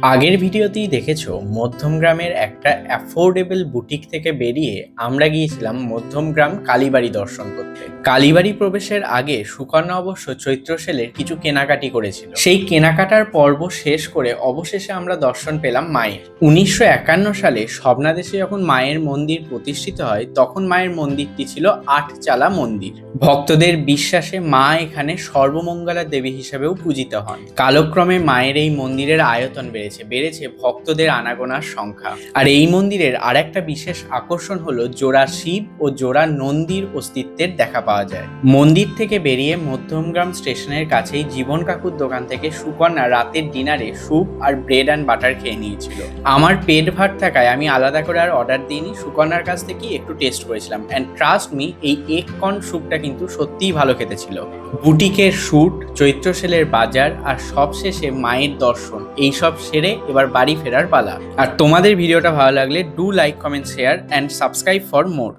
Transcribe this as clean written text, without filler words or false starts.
আগের ভিডিওতেই দেখেছো মধ্যমগ্রামের একটা অ্যাফোর্ডেবল বুটিক থেকে বেরিয়ে আমরা গিয়েছিলাম মধ্যমগ্রাম কালীবাড়ি দর্শন করতে। কালীবাড়ি প্রবেশের আগে সুকন্যা অবশ্য চৈত্র সেলের কিছু কেনাকাটি করেছিল। সেই কেনাকাটার পর্ব শেষ করে অবশেষে আমরা দর্শন পেলাম মায়ের। 1951 সালে স্বপ্নাদেশে যখন মায়ের মন্দির প্রতিষ্ঠিত হয় তখন মায়ের মন্দিরটি ছিল 8 চালা মন্দির। ভক্তদের বিশ্বাসে মা এখানে সর্বমঙ্গলা দেবী হিসেবেও পূজিত হন। কালক্রমে মায়ের এই মন্দিরের আয়তন বেড়েছে ভক্তদের আনাগোনার সংখ্যা। আর এই মন্দিরের আর একটা বিশেষ আকর্ষণ হলো জোড়া শিব ও জোড়া নন্দীর অস্তিত্বের দেখা পাওয়া যায়। মন্দির থেকে বেরিয়ে মধ্যমগ্রাম স্টেশনের কাছেই জীবন কাকুর দোকান থেকে সুকন্যা রাতের ডিনারে স্যুপ আর ব্রেড অ্যান্ড বাটার খেয়ে নিয়েছিল। আমার পেট ভার থাকায় আমি আলাদা করে আর অর্ডার দিইনি, সুকন্যার কাছ থেকেই একটু টেস্ট করেছিলাম। অ্যান্ড ট্রাস্ট মি, এই এগ কর্ন স্যুপটা কিন্তু সত্যিই ভালো খেতে ছিল। বুটিকের শ্যুট, চৈত্র সেলের বাজার আর সবশেষে মায়ের দর্শন, এইসব সেরে এবার বাড়ি ফেরার পালা। আর তোমাদের ভিডিওটা ভালো লাগলে do like, comment, share and subscribe for more.